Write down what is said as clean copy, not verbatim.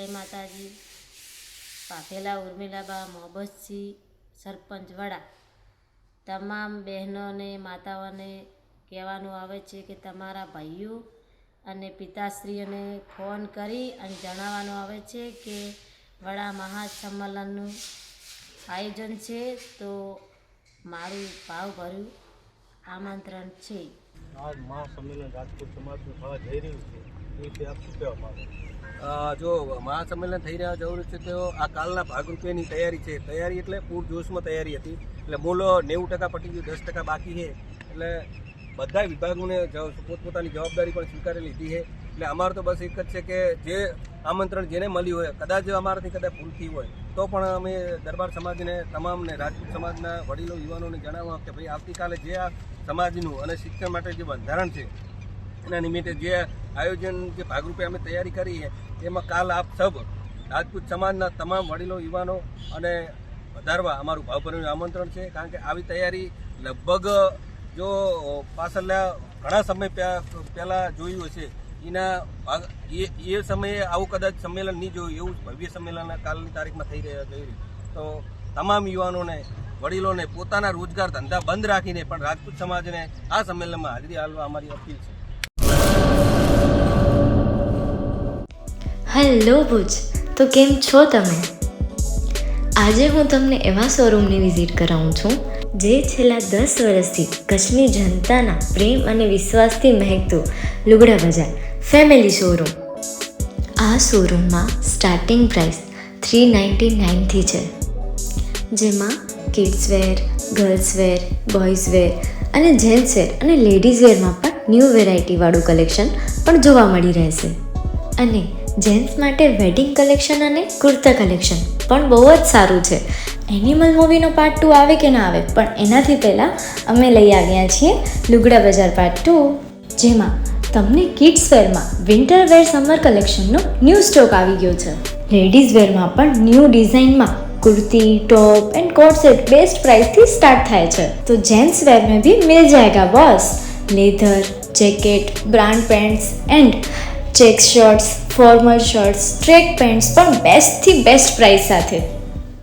જય માતાજી. પાઘેલા ઉર્મિલાબા મોહબ્બતસિંહ, સરપંચ વડા. તમામ બહેનોને માતાઓને કહેવાનું આવે છે કે તમારા ભાઈઓ અને પિતાશ્રીઓને ફોન કરી અને જણાવવાનું આવે છે કે વડા મહાસંમેલનનું આયોજન છે, તો મારું ભાવભર્યું આમંત્રણ છે. આજ મહાસંમેલન રાજપૂત સમાજનું થવા જઈ રહ્યું છે, એ વિશે આપ શું કહેવા માંગો? જો મહાસંમેલન થઈ રહ્યા જરૂર છે તો આ કાલના ભાગરૂપેની તૈયારી છે. તૈયારી એટલે પૂરજોશમાં તૈયારી હતી. એટલે મૂળ 90% પટી ગયું, 10% બાકી છે. એટલે બધા વિભાગોને પોતપોતાની જવાબદારી પણ સ્વીકારી લીધી છે. એટલે અમારું તો બસ એક જ છે કે જે આમંત્રણ જેને મળ્યું હોય, કદાચ અમારાથી કદાચ ભૂલ થઈ હોય તો પણ અમે દરબાર સમાજને તમામને રાજપૂત સમાજના વડીલો યુવાનોને જણાવવા કે ભાઈ આવતીકાલે જે આ સમાજનું અને શિક્ષણ માટે જે બંધારણ છે એના નિમિત્તે જે આયોજન જે ભાગરૂપે અમે તૈયારી કરી છે એમાં કાલ આપ સૌ રાજપૂત સમાજના તમામ વડીલો યુવાનો અને વધારવા અમારું ભાવભર્યું આમંત્રણ છે. કારણ કે આવી તૈયારી લગભગ જો પાછળના ઘણા સમય પહેલાં જોયું હશે એના એ સમયે આવું કદાચ સંમેલન નહીં જોયું, એવું ભવ્ય સંમેલન કાલની તારીખમાં જઈ રહ્યું. તો તમામ યુવાનોને વડીલોને પોતાના રોજગાર ધંધા બંધ રાખીને પણ રાજપૂત સમાજને આ સંમેલનમાં હાજરી આપવા અમારી અપીલ છે. હેલો ભુજ, તો કેમ છો તમે? આજે હું તમને એવા શોરૂમની વિઝિટ કરાવું છું જે છેલ્લા 10 વર્ષથી કચ્છની જનતાના પ્રેમ અને વિશ્વાસથી મહેકતું લુગડા બજાર ફેમિલી શોરૂમ. આ શોરૂમમાં સ્ટાર્ટિંગ પ્રાઇસ 399થી છે, જેમાં kids wear, girls wear, boys wear અને જેન્ટ્સ વેર અને લેડીઝ વેરમાં પણ ન્યૂ વેરાયટીવાળું કલેક્શન પણ જોવા મળી રહેશે. અને જેન્ટ્સ માટે વેડિંગ કલેક્શન અને કુર્તા કલેક્શન પણ બહુ જ સારું છે. એનિમલ મૂવીનો પાર્ટ 2 આવે કે ના આવે, પણ એનાથી પહેલાં અમે લઈ આવ્યા છીએ લુગડા બજાર પાર્ટ 2, જેમાં તમને કિડ્સ વેરમાં વિન્ટર વેર સમર કલેક્શનનો ન્યૂ સ્ટોક આવી ગયો છે. લેડીઝ વેરમાં પણ ન્યૂ ડિઝાઇનમાં kurti, top and coat set best price थी स्टार्ट थाय छे. तो जेंट्स वेर में भी मिल जाएगा boss. Leather, jacket, brand pants and check shirts, formal shirts, track pants पर बेस्ट थी बेस्ट प्राइस साथे.